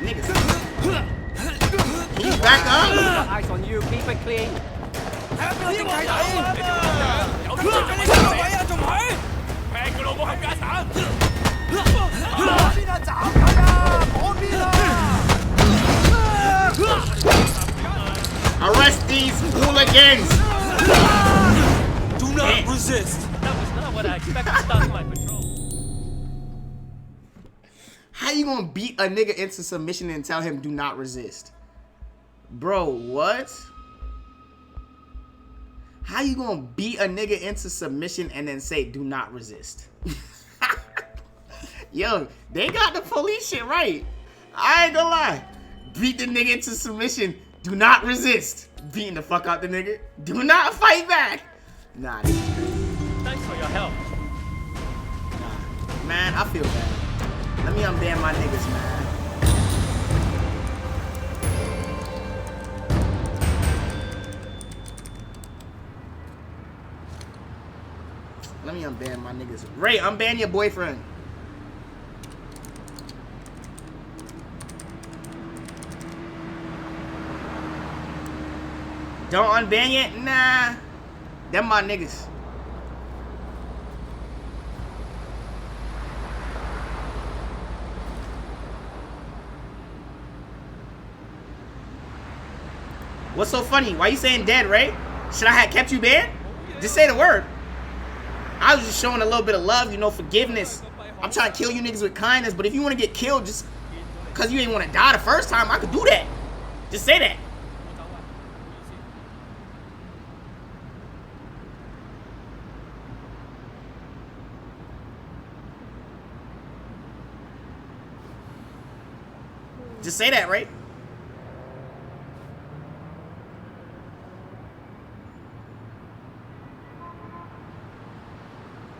Niggas. Can you back up? Eyes on you, keep it clean. 邊個睇到啊？有出緊你個位啊，仲係？劈佢老母冚家鏟！邊啊斬佢啊！嗰邊啊 Arrest these hooligans! Do not resist. That was not what I expected starting my patrol. How you gonna beat a nigga into submission and tell him do not resist? Bro, what? How you gonna beat a nigga into submission and then say do not resist? Yo, they got the police shit right. I ain't gonna lie. Beat the nigga into submission. Do not resist. Beating the fuck out the nigga. Do not fight back. Nah, this is crazy. Thanks for your help. Nah, man, I feel bad. Let me unban my niggas, man. Let me unban my niggas. Ray, unban your boyfriend. Don't unban yet? Nah. Them my niggas. What's so funny? Why you saying dead, Ray? Should I have kept you banned? Just say the word. I was just showing a little bit of love, you know, forgiveness. I'm trying to kill you niggas with kindness, but if you want to get killed just because you ain't want to die the first time, I could do that. Just say that. Just say that, right?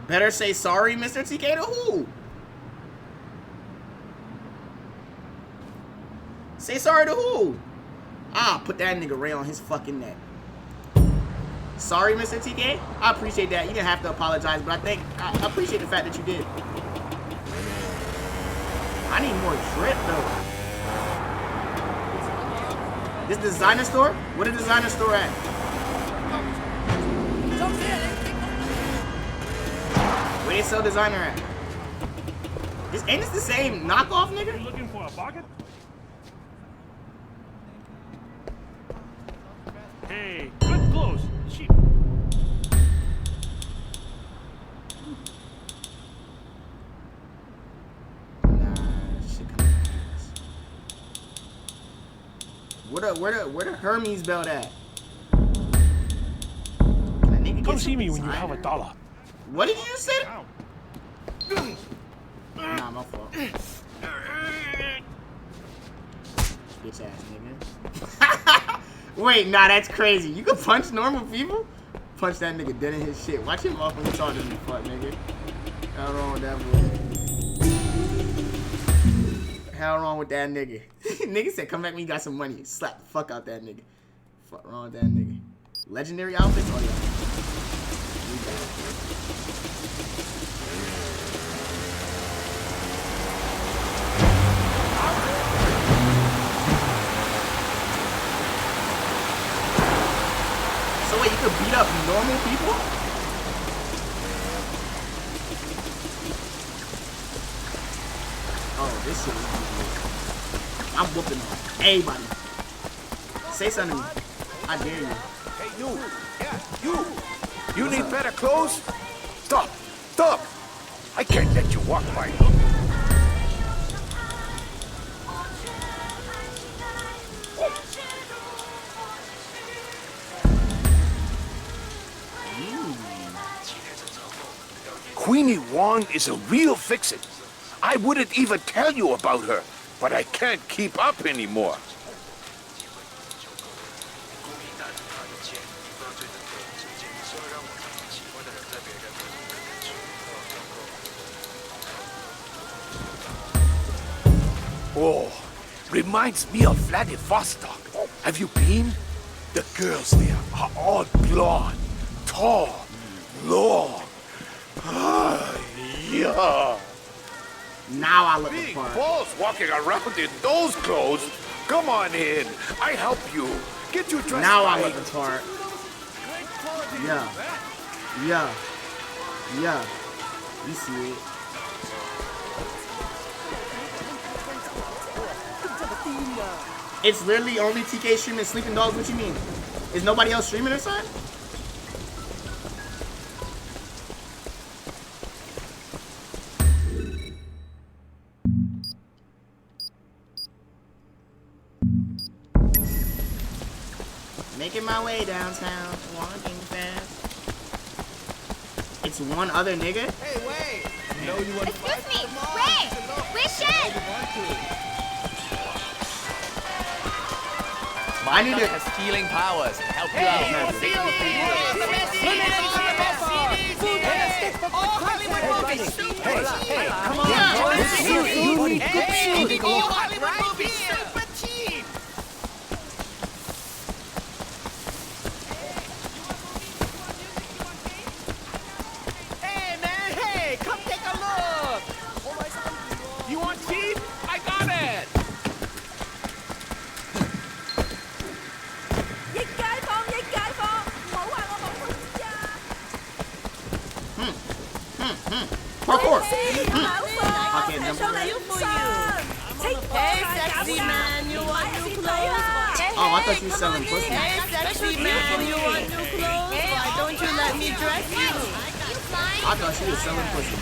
Better say sorry, Mr. TK, to who? Say sorry to who? Ah, put that nigga Ray on his fucking neck. Sorry, Mr. TK? I appreciate that. You didn't have to apologize, but I appreciate the fact that you did. I need more drip, though. This designer store? What is designer store at? Where they sell designer at? Ain't this the same knockoff, nigga? You looking for a pocket? Hey, good clothes. Cheap. Where the Hermes belt at? Come see me when you have $1. What did you just say? Nah, my fault. Bitch ass nigga. Wait, nah, that's crazy. You can punch normal people? Punch that nigga dead in his shit. Watch him off when he charges me, fuck nigga. Hell wrong with that boy. Hell wrong with that nigga. Nigga said, come back when you got some money. Slap the fuck out that nigga. Fuck wrong with that nigga. Legendary outfits? Oh, yeah. So wait, you could beat up normal people? Oh, this shit is easy. I'm whooping everybody. Say something to me. I dare you. Hey, you! Yeah, you! You need better clothes? Stop! Stop! I can't let you walk by. Queenie Wong is a real fix-it. I wouldn't even tell you about her, but I can't keep up anymore. Oh, reminds me of Vladivostok. Have you been? The girls there are all blonde, tall, long. Yeah. Now I look the Big part. boss walking around in those clothes. Come on in. I help you. Get you dressed. Now I right. look the part. Yeah. Yeah. Yeah. You see it. It's literally only TK streaming Sleeping Dogs. What you mean? Is nobody else streaming or something? Making my way downtown, walking fast. It's one other nigga? Hey, wait! No, you want to Excuse me, wait! Where's Shen? I need to. has healing powers to help you out. Hey, come on! Hey, man! Hey, come take a look! You want tea? I got it. Parkour! Okay, hey, sexy man, you want new clothes? Oh, I thought you were selling pussy. Hey, sexy man, you want new clothes? Why don't you let me dress you? I thought she was selling pussy.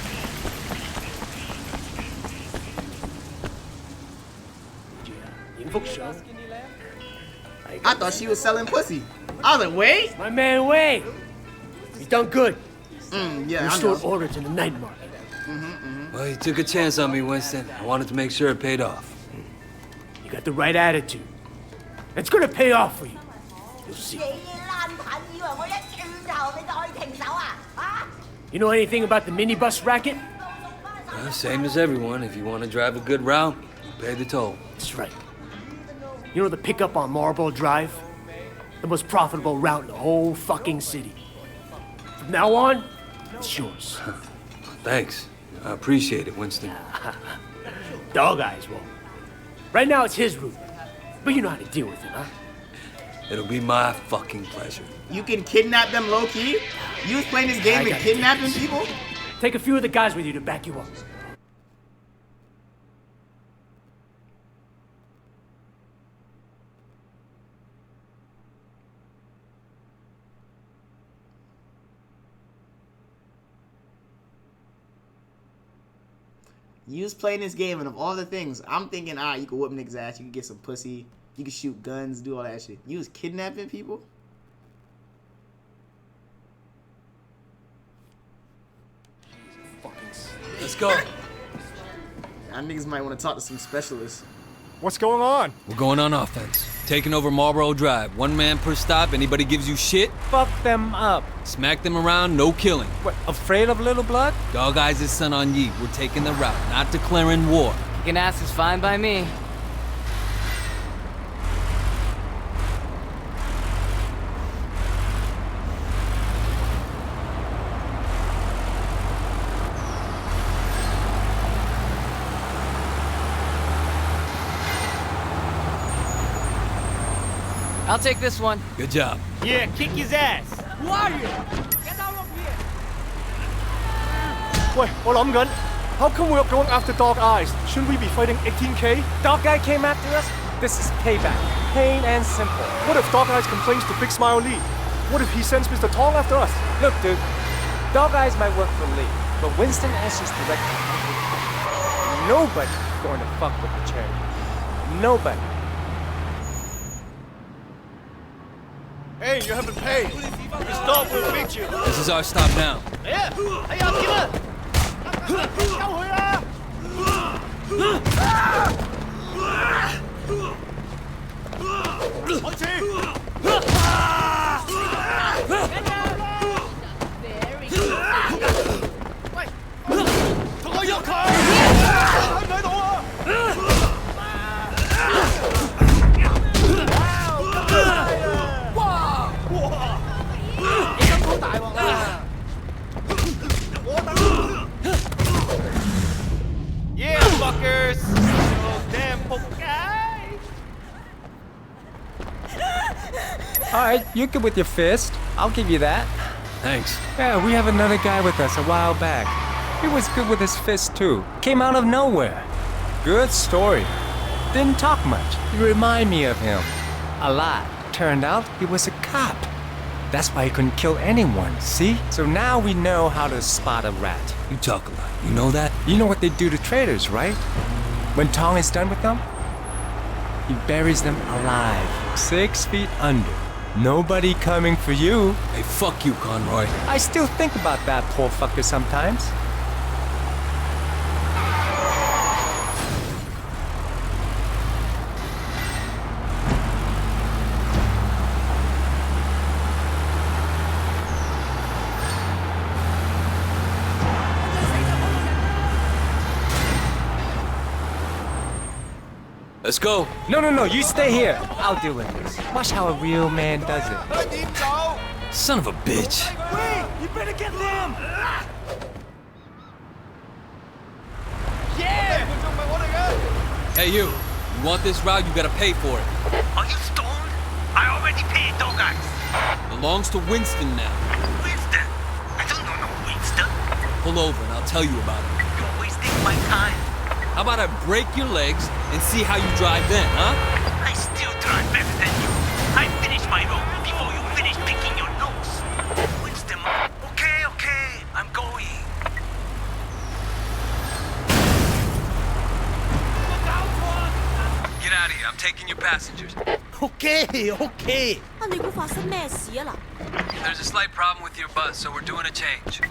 I thought she was selling pussy. I was like, wait? My man, Wei. You done good. Yeah, I Restored know. order to the night market. Well, you took a chance on me, Winston. I wanted to make sure it paid off. You got the right attitude. It's gonna pay off for you. You'll see. You know anything about the minibus racket? Well, same as everyone. If you want to drive a good route, pay the toll. That's right. You know the pickup on Marlboro Drive? The most profitable route in the whole fucking city. From now on, it's yours. Thanks. I appreciate it, Winston. Dog Eyes won't. Right now it's his route. But you know how to deal with it, huh? It'll be my fucking pleasure. You can kidnap them low key? You was playing this game I and gotta kidnapping take this. people? Take a few of the guys with you to back you up. You was playing this game, and of all the things, I'm thinking, you could whoop niggas' ass, you could get some pussy, you could shoot guns, do all that shit. You was kidnapping people? Let's go. Y'all niggas might want to talk to some specialists. What's going on? We're going on offense. Taking over Marlboro Drive. One man per stop. Anybody gives you shit, Fuck them up. smack them around, no killing. What, afraid of little blood? Dog Eyes' son on Yi. We're taking the route, not declaring war. Kicking ass is fine by me. I'll take this one. Good job. Yeah, kick his ass. 喂，我諗緊 how come we're going after Dog Eyes? Shouldn't we be fighting 18K? Dog guy came after us? This is payback. Plain and simple. What if Dog Eyes complains to Big Smile Lee? What if he sends Mr. Tong after us? Look, dude. Dog eyes might work for Lee, but Winston answers directly. Nobody's going to fuck with the charity. Nobody. Hey, you haven't paid. You stop, we'll beat you. This is our stop now. Yeah! All right, you're good with your fist. I'll give you that. Thanks. Yeah, we have another guy with us a while back. He was good with his fist too. Came out of nowhere. Good story. Didn't talk much. You remind me of him. A lot. Turned out he was a cop. That's why he couldn't kill anyone, see? So now we know how to spot a rat. You talk a lot. You know that? You know what they do to traitors, right? When Tong is done with them, he buries them alive, 6 feet under. Nobody coming for you. Hey, fuck you, Conroy. I still think about that poor fucker sometimes. Let's go. No, you stay here. I'll deal with this. Watch how a real man does it. Son of a bitch. Wait! You better get them! Yeah! Hey, you. You want this route, you gotta pay for it. Are you stoned? I already paid, dog eyes. Belongs to Winston now. Winston? I don't know no Winston. Pull over and I'll tell you about it. You're wasting my time. How about I break your legs and see how you drive then, huh? I still drive better than you. I finished my road before you finished picking your nose. Winston, okay, I'm going. Get out of here. I'm taking your passengers. Okay. 啊，你估發生咩事啊嗱？ There's a slight problem with your bus, so we're doing a change.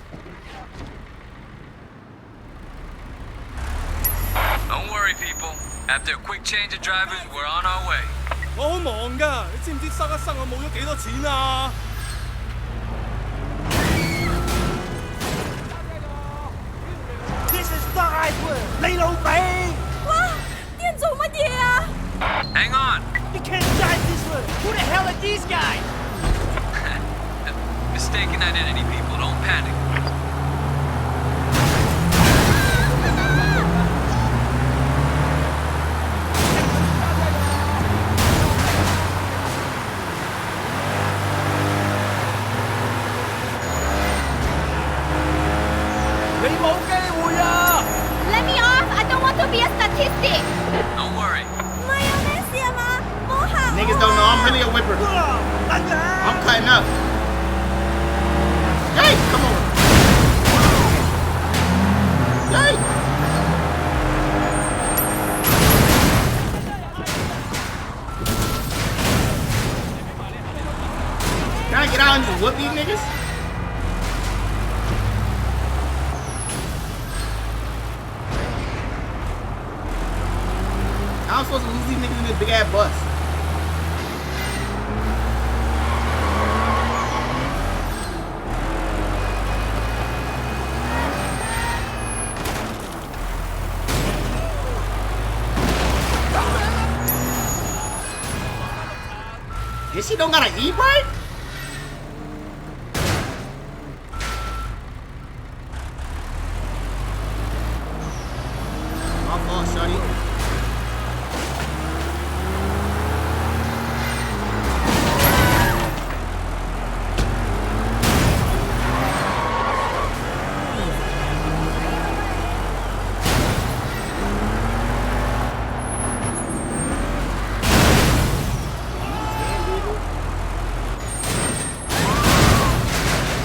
Don't worry, people. After a quick change of drivers, we're on our way. 我好忙㗎，你知唔知塞一塞我冇咗幾多錢啊？ This is driver，你老味。哇！啲人做乜嘢啊？ Hang on. You can't drive this way. Who the hell are these guys? Mistaken identity, people. Don't panic. Let me off! I don't want to be a statistic. Don't worry. 唔係有咩事啊嘛？冇行。 Niggas don't know I'm really a whipper. I'm cutting up. Hey, come on. Hey. Can I get out and just whoop these niggas? How am I supposed to lose these niggas in this big ass bus? This shit don't got an e-brake? My fault, shorty.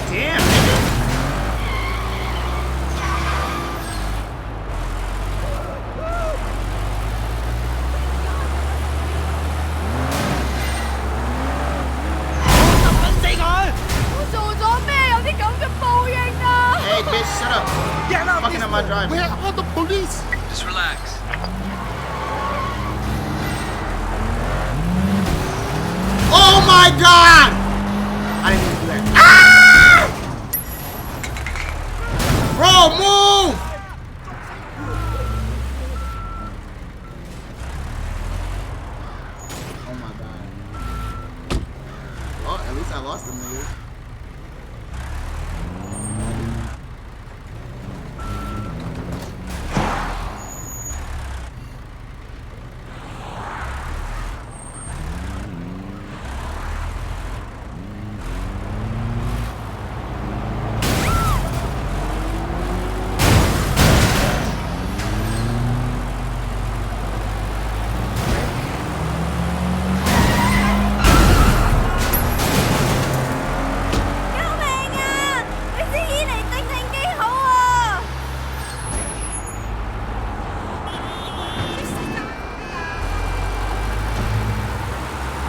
Damn, nigga. Hey, bitch, shut up. Get out Fucking up my drive. Where are the police? Just relax. Oh my god! I didn't even do that. Ah! Bro, move! Oh my god. Well, at least I lost them niggas.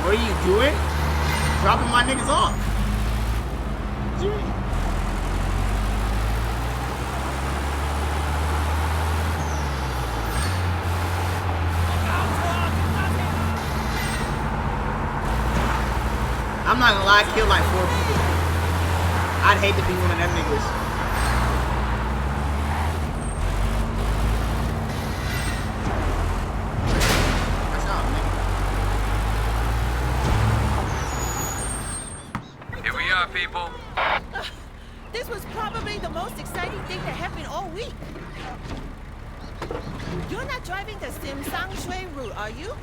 What are you doing? Dropping my niggas off. Gee. I'm not gonna lie, I killed like 4 people. I'd hate to be one of them niggas. That's out, nigga. Here we are, people. This was probably the most exciting thing that happened all week. You're not driving the Simsang Shui route, are you?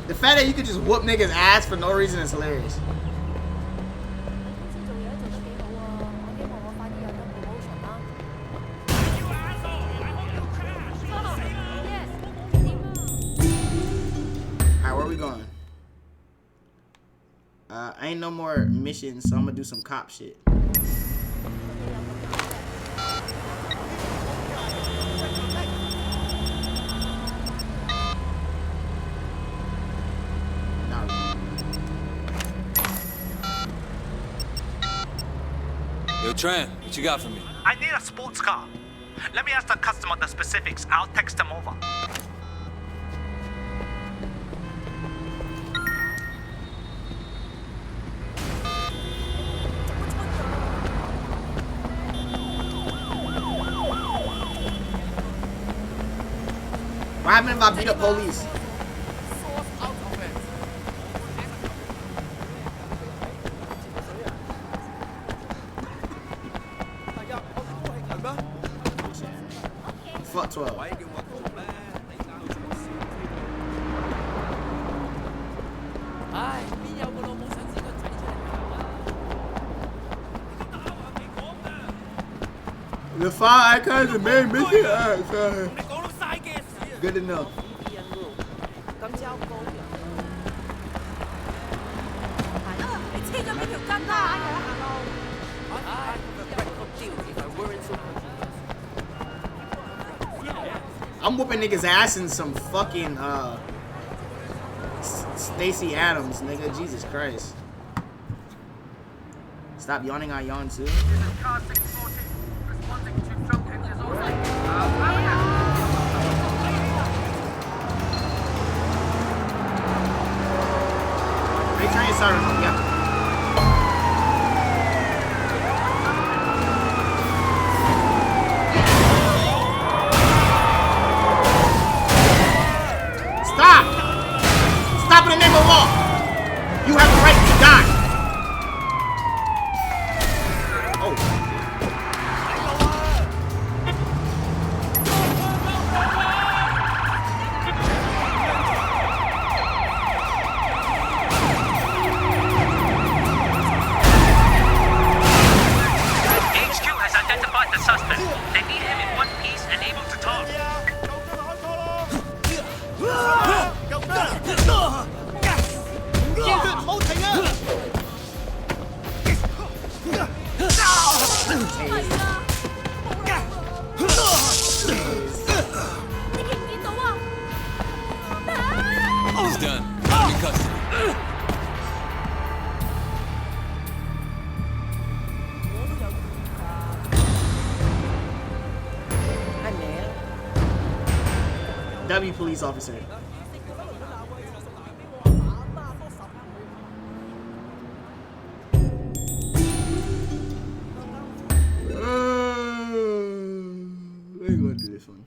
The fact that you could just whoop niggas ass for no reason is hilarious. Alright, where we going? Ain't no more missions, so I'm gonna do some cop shit. Yo, Tran, what you got for me? I need a sports car. Let me ask the customer the specifics. I'll text them over. What happened if I beat up police? Fuck 12. The 5 icons are main mission. Good enough. I'm whooping niggas ass in some fucking Stacey Adams, nigga. Jesus Christ. Stop yawning, I yawn too. Return your siren, yeah. In the name of law, you have the right to die. Oh. W police officer. We're gonna do this one.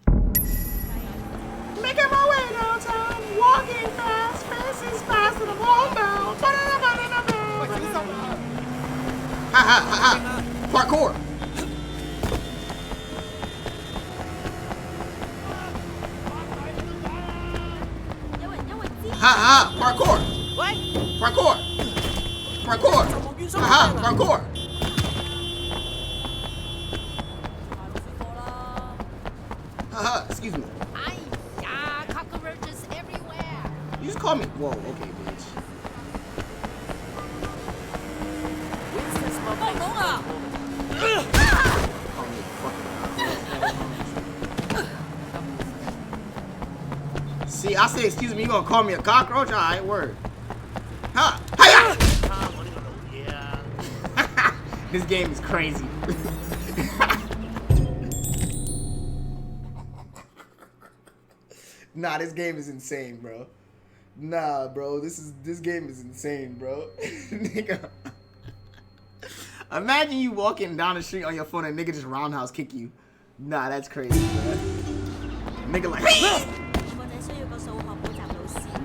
Making my way downtown, walking fast, faces fast, and I'm homebound. Ha ha ha ha! Parkour! Ha ha! Parkour! Parkour! Parkour! Ha ha! Parkour! Haha, excuse me. Cockroaches everywhere. You just call me. Whoa, okay, bitch. Call me fucking. See, I say excuse me, you gonna call me a cockroach? Alright, word. Ha! Hiya! This game is crazy. Nah, this game is insane, bro. Nah, bro, this game is insane, bro. Nigga. Imagine you walking down the street on your phone and nigga just roundhouse kick you. Nah, that's crazy, bro. Nigga like, hey!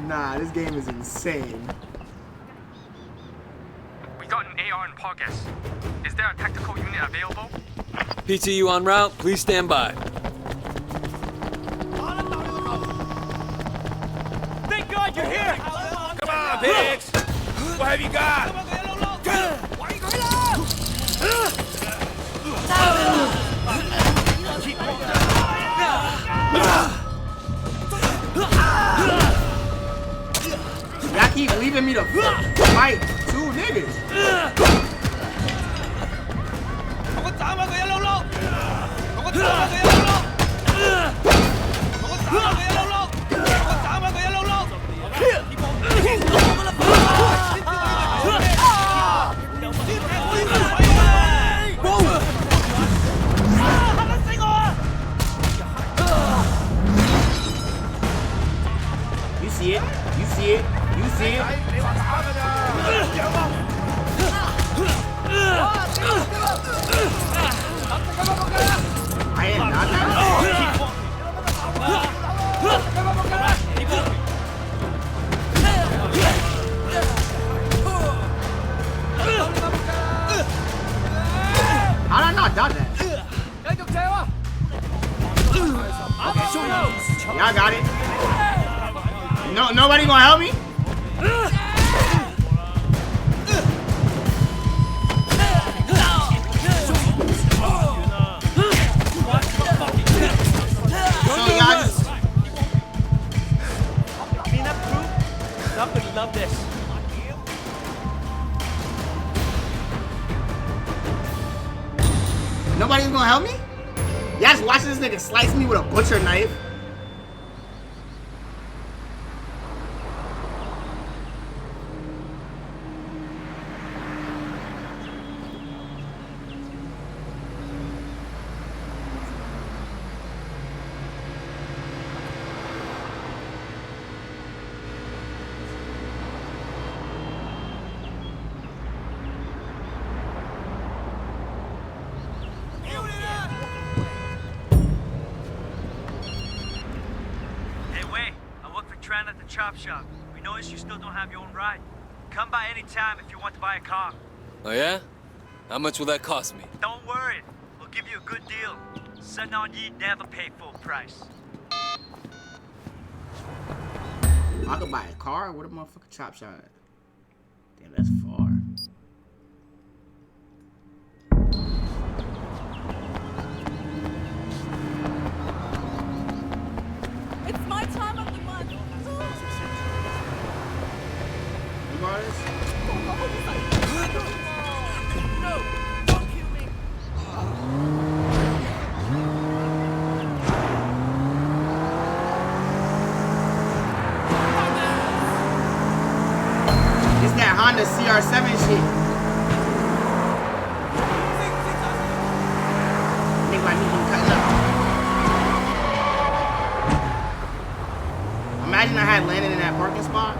Nah, this game is insane. We got an AR in progress. Is there a tactical unit available? Pt.2 en route. Please stand by. Thank God you're here! Come on, pigs! What have you got? Y'all keep leaving me to fight two niggas. You see it? You see it? You see it? I am not that. How did I not dodge that? Y'all got it. No, nobody gonna help me? Love this. Nobody's gonna help me? Y'all just watching this nigga slice me with a butcher knife. At the chop shop. We noticed you still don't have your own ride. Come by any time if you want to buy a car. Oh yeah? How much will that cost me? Don't worry. We'll give you a good deal. Send on ye never pay full price. I could buy a car? What a motherfucking chop shop at? Damn, that's far. It's my time of the month. You bought this? No, don't kill me. It's that Honda CR7 shit. Nigga like me been cutting up. Imagine I had landed in that parking spot.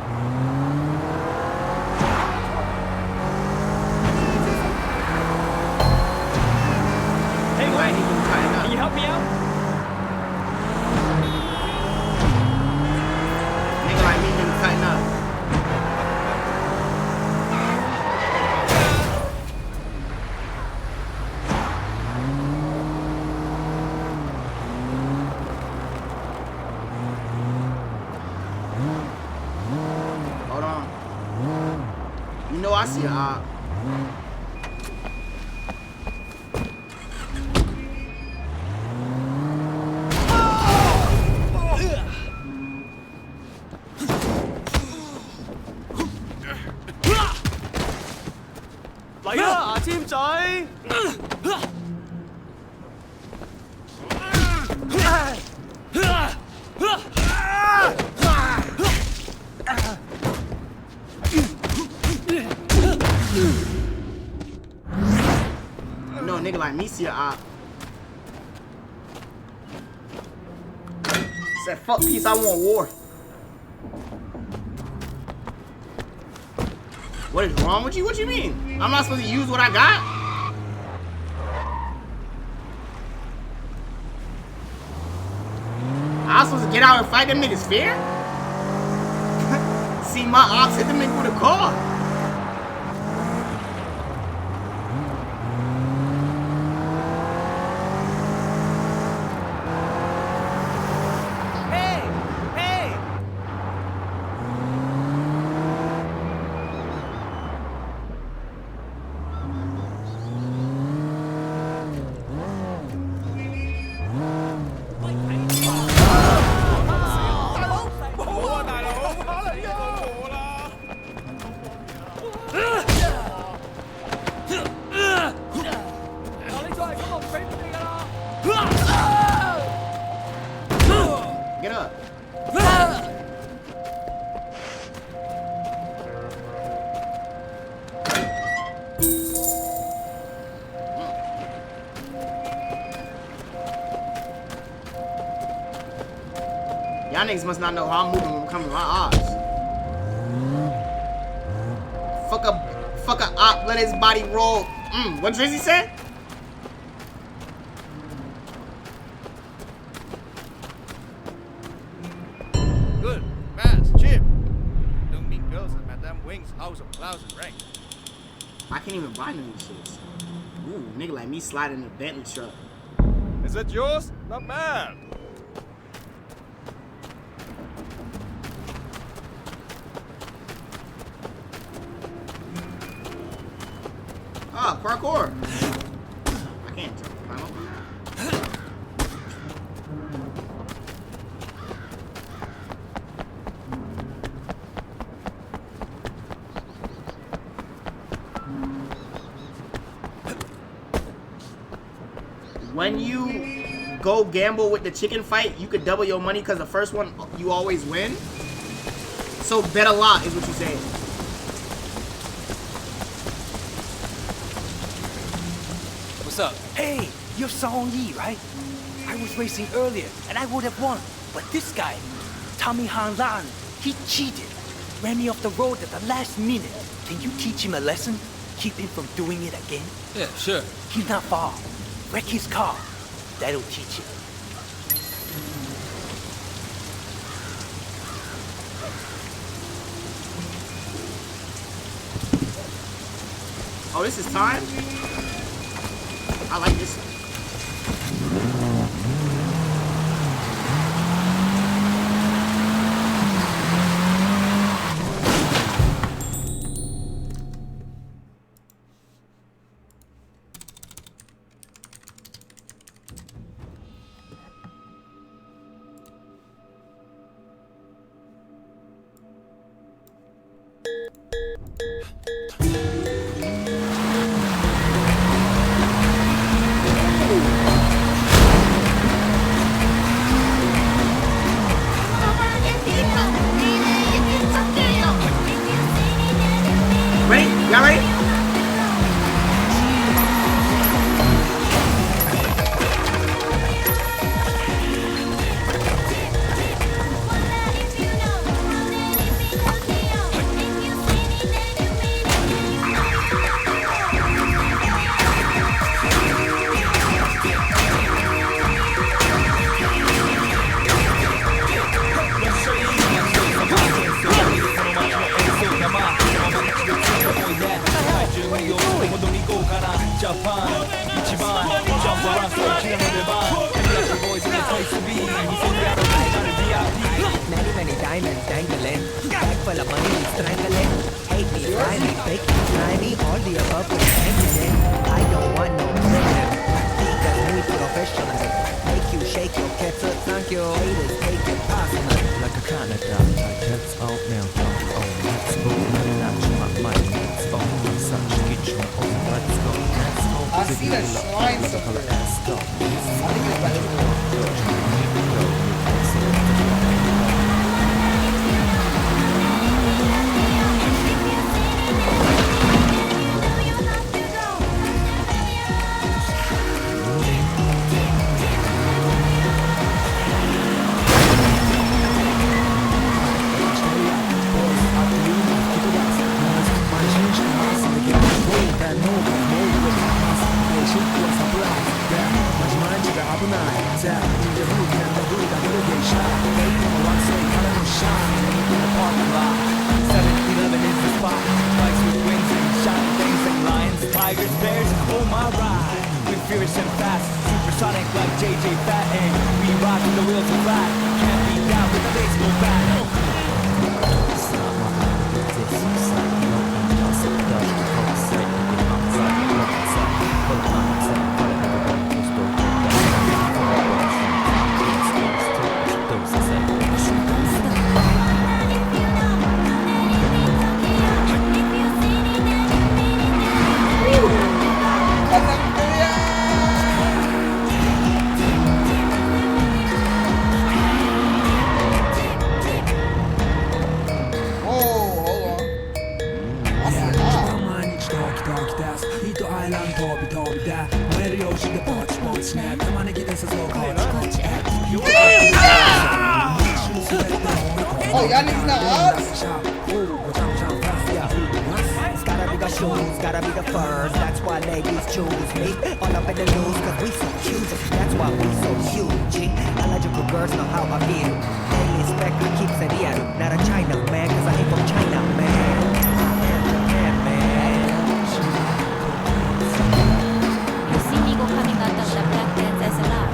Hey, Why wait. he can cut it up. Can you help me out? Nigga like me been cutting up. Hold on. You know I see a op. No nigga like me see a op. Said fuck peace, I want war. What is wrong with you? What you mean? I'm not supposed to use what I got? I'm supposed to get out and fight them niggas fair? See my ops hit them nigga with a car. Get up. Y'all niggas must not know how I'm moving when I'm coming to my odds. Fuck a op, let his body roll. What Drizzy said? Good. Fast. Cheap. Don't mean girls at Madame Wing's house of clouds and rank. I can't even buy new shits. Ooh, nigga like me sliding in a Bentley truck. Is that yours? Not bad. Ah, parkour. I can't climb up on that. When you go gamble with the chicken fight, you could double your money because the first one you always win. So bet a lot is what you say. What's up? Hey, you're Song Yi, right? I was racing earlier, and I would have won. But this guy, Tommy Han Lan, he cheated. Ran me off the road at the last minute. Can you teach him a lesson? Keep him from doing it again? Yeah, sure. He's not far. Wreck his car. That'll teach him. Oh, this is time? I like this. Thank you. Haters take it personal. Like a Canada. Let's oatmeal. Oh, let's go. Lunch, my mind. Let's go. Such kitchen. Oh, let's go. Let's go. I see that shrine somewhere. Let's go. I think it's by this one. Tigers, bears, oh my ride. We're furious and fast, supersonic like JJ Fatten. We rock when the wheels are flat. Can't be down with a baseball bat. Oh, y'all niggas not us? It's gotta be the shoes, gotta be the furs. That's why ladies choose me. All up in the news, cause we so cute. That's why we so huge. Eligible girls know how I feel. Daily respect, I keep it real. Not a China man, cause I ain't from China, man. I am Japan, man. You see me go coming out of the black dance as a lot.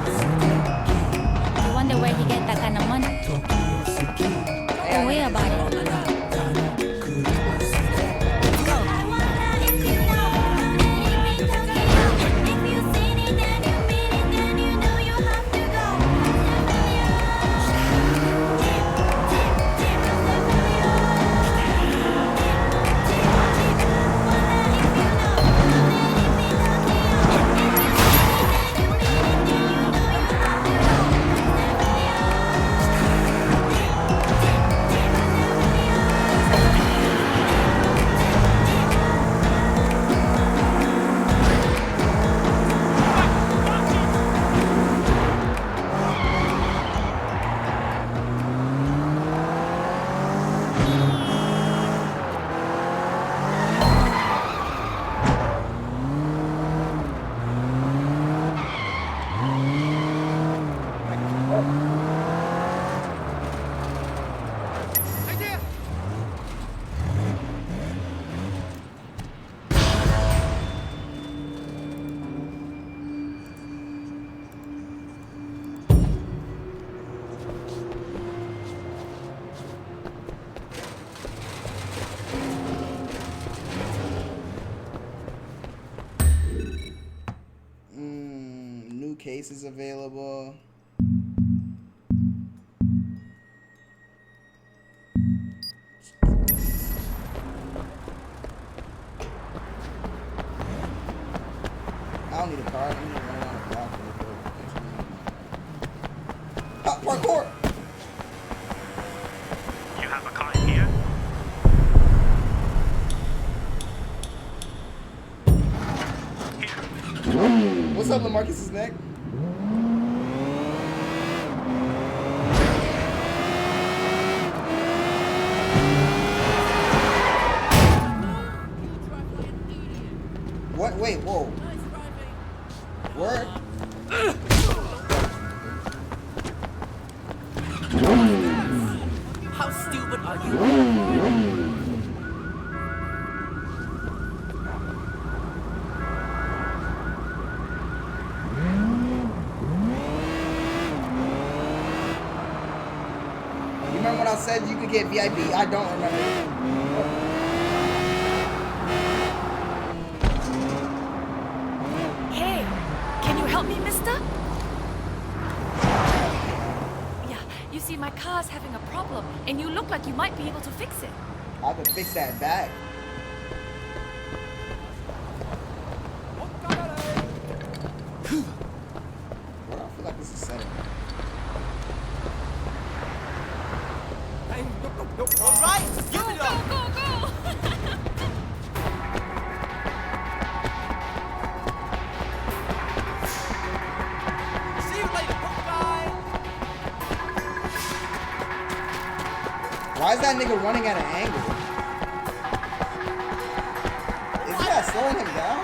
You wonder where he get that kind of money? Don't worry about it. New cases available. I don't need a car. I need to run around the block real quick. Ah, parkour! You have a client here? What's up, LaMarcus's neck? What? Wait, whoa. Word? How stupid are you? You remember when I said you could get VIP? I don't remember. Hey, can you help me, mister? see, my car's having a problem, and you look like you might be able to fix it. I can fix that back. Well, I feel like this is setting. All right, give it up. Go, go, go! See you later, guy. Why is that nigga running at an angle? Is that slowing him down?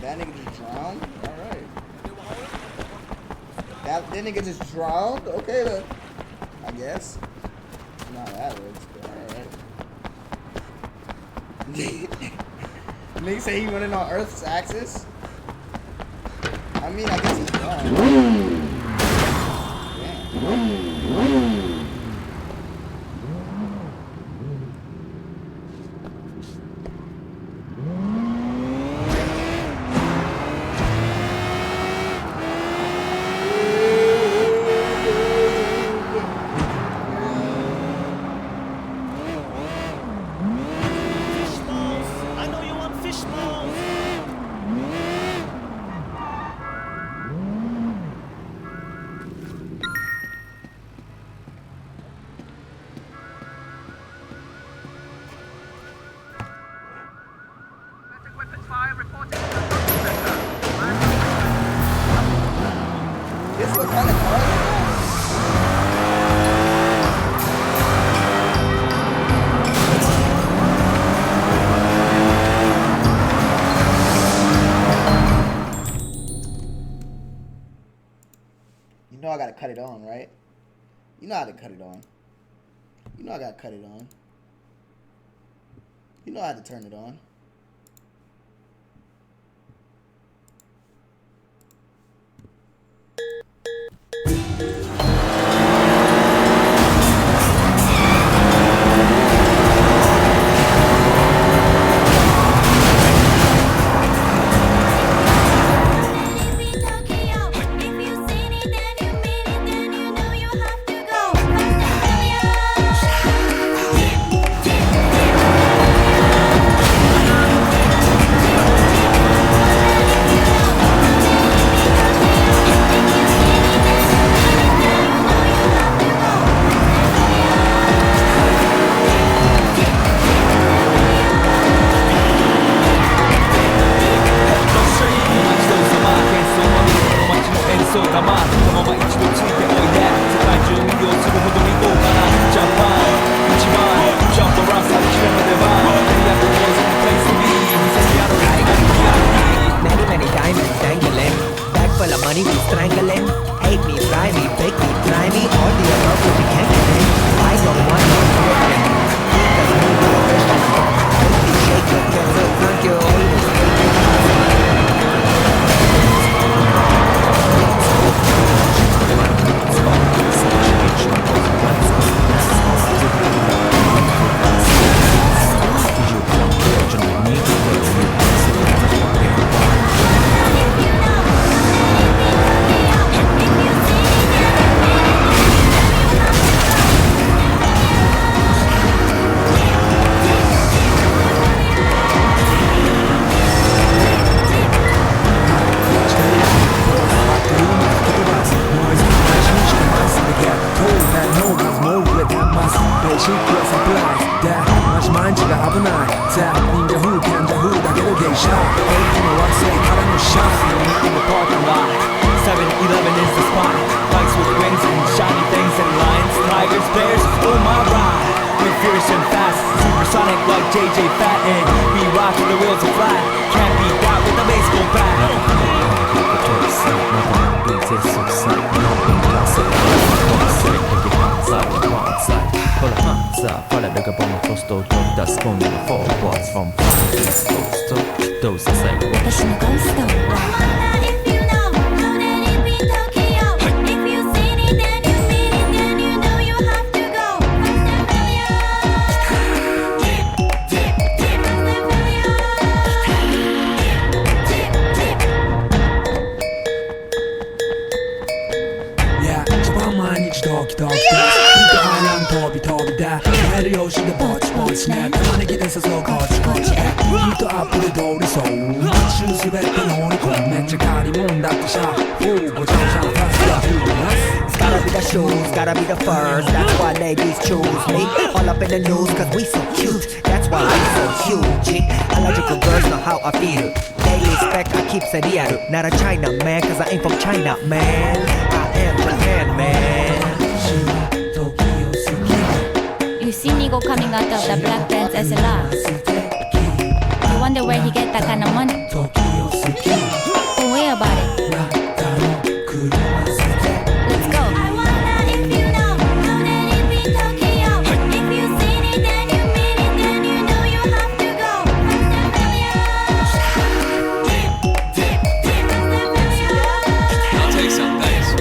That nigga just drowned? Alright. That nigga just drowned? Okay then. I guess. Not that works, but alright. Nigga say he running on Earth's axis? I mean, I guess he's drowned. Damn. This looks kind of hard. You know I gotta cut it on, right? You know how to cut it on. You know I gotta cut it on. You know how to turn it on. 대신에 나만의 길은 서서 거치거치 또 앞으로 돌이소 수수백번 오니고 멘트 가리 문 닫고 샤후 보자마자 It's gotta be the shoes, gotta be the furs. That's why ladies choose me. All up in the news, cause we so cute. That's why we so huge. Allergical girls know how I feel. Daily spec, I keep it real. Not a China man, cause I ain't from China, man. I am Japan, man. You see Nigo coming out of the black pants SLR. You wonder where he get that kind of money? Don't worry about it. Let's go. I'll take some, thanks.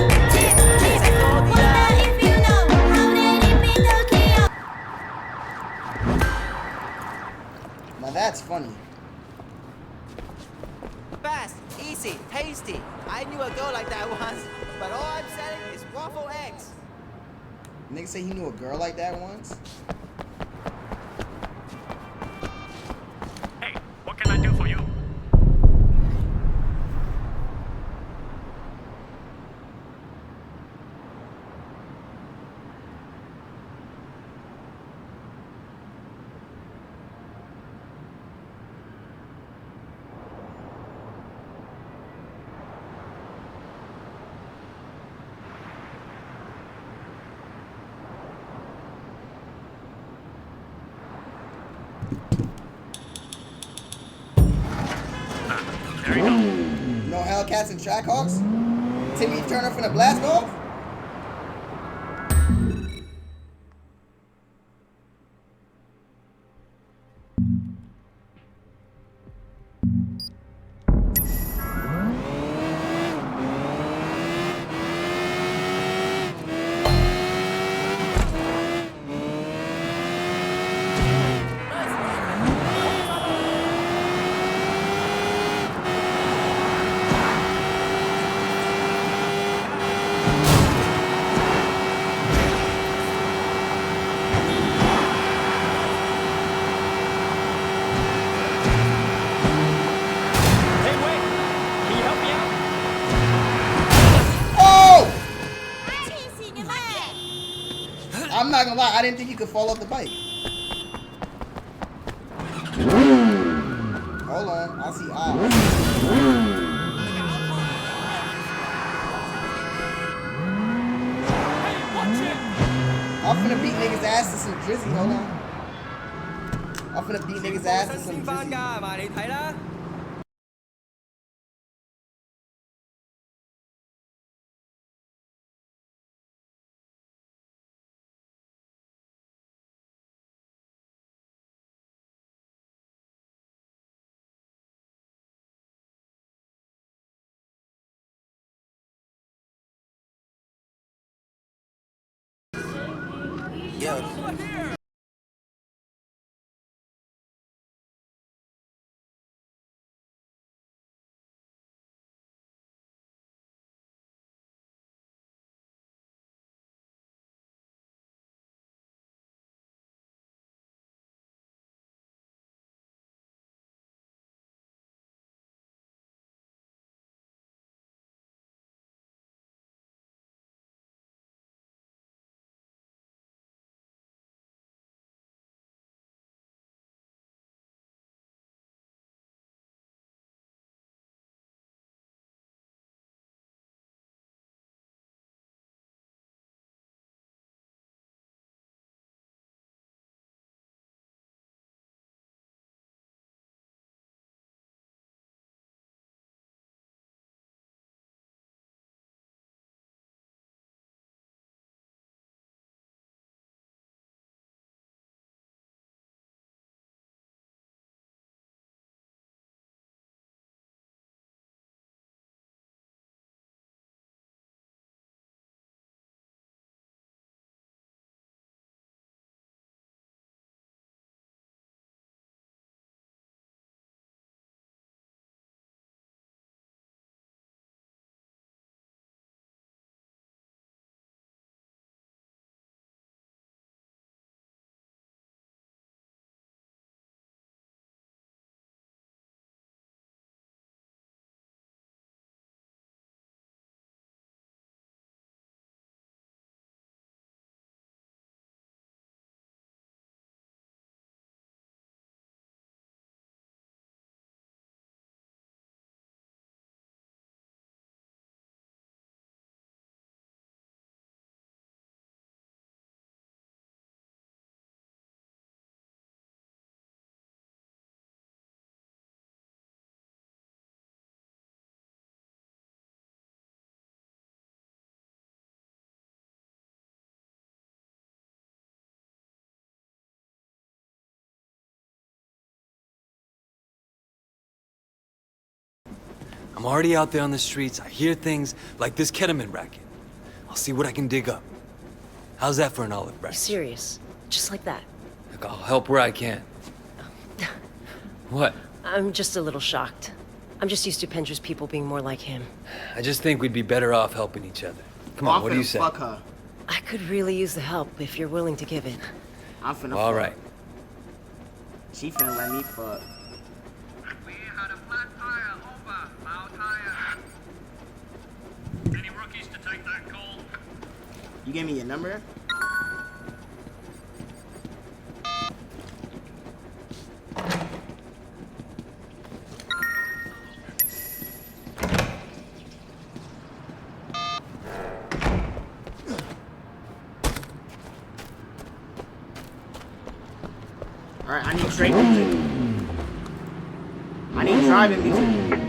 Now that's funny. Fast, easy, tasty. I knew a girl like that once, but all I'm selling is waffle eggs. Nigga say he knew a girl like that once. Hey, what can I do for you? No Hellcats and Trackhawks? Timmy Turner from the Blast Off? I'm not gonna lie, I didn't think you could fall off the bike. Hold on, I see eyes. I'm finna beat niggas' ass to some drizzy, hold on. I'm finna beat niggas' ass to some drizzy. Yo. I'm already out there on the streets. I hear things like this ketamine racket. I'll see what I can dig up. How's that for an olive branch? Serious. Just like that. Look, I'll help where I can. What? I'm just a little shocked. I'm just used to Pendra's people being more like him. I just think we'd be better off helping each other. Come on, what do you say? Fuck her. I could really use the help if you're willing to give it. I'm finna All fuck. right. She finna let me fuck. We had a flat tire over. Loud tire. Any rookies to take that call? You gave me your number? Alright, I need straight music. I need driving music.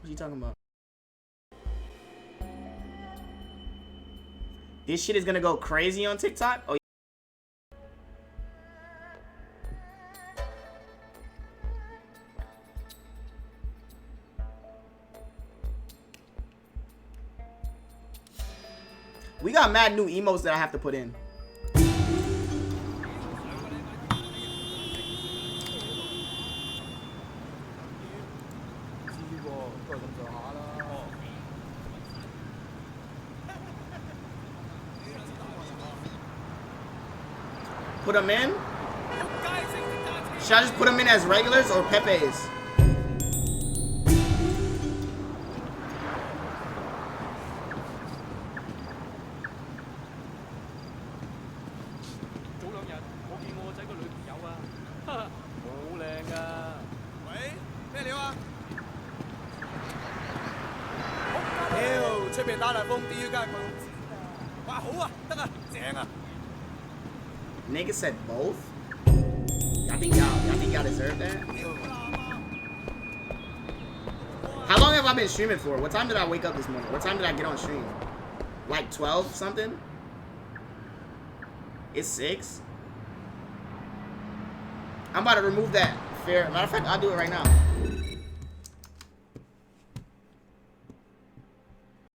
What you talking about? This shit is gonna go crazy on TikTok? Oh, we got mad new emotes that I have to put in. Put them in? Should I just put them in as regulars or Pepe's? Nigga said both? I think y'all deserve that. How long have I been streaming for? What time did I wake up this morning? What time did I get on stream? Like 12 something? It's 6. I'm about to remove that. Fair. Matter of fact, I'll do it right now.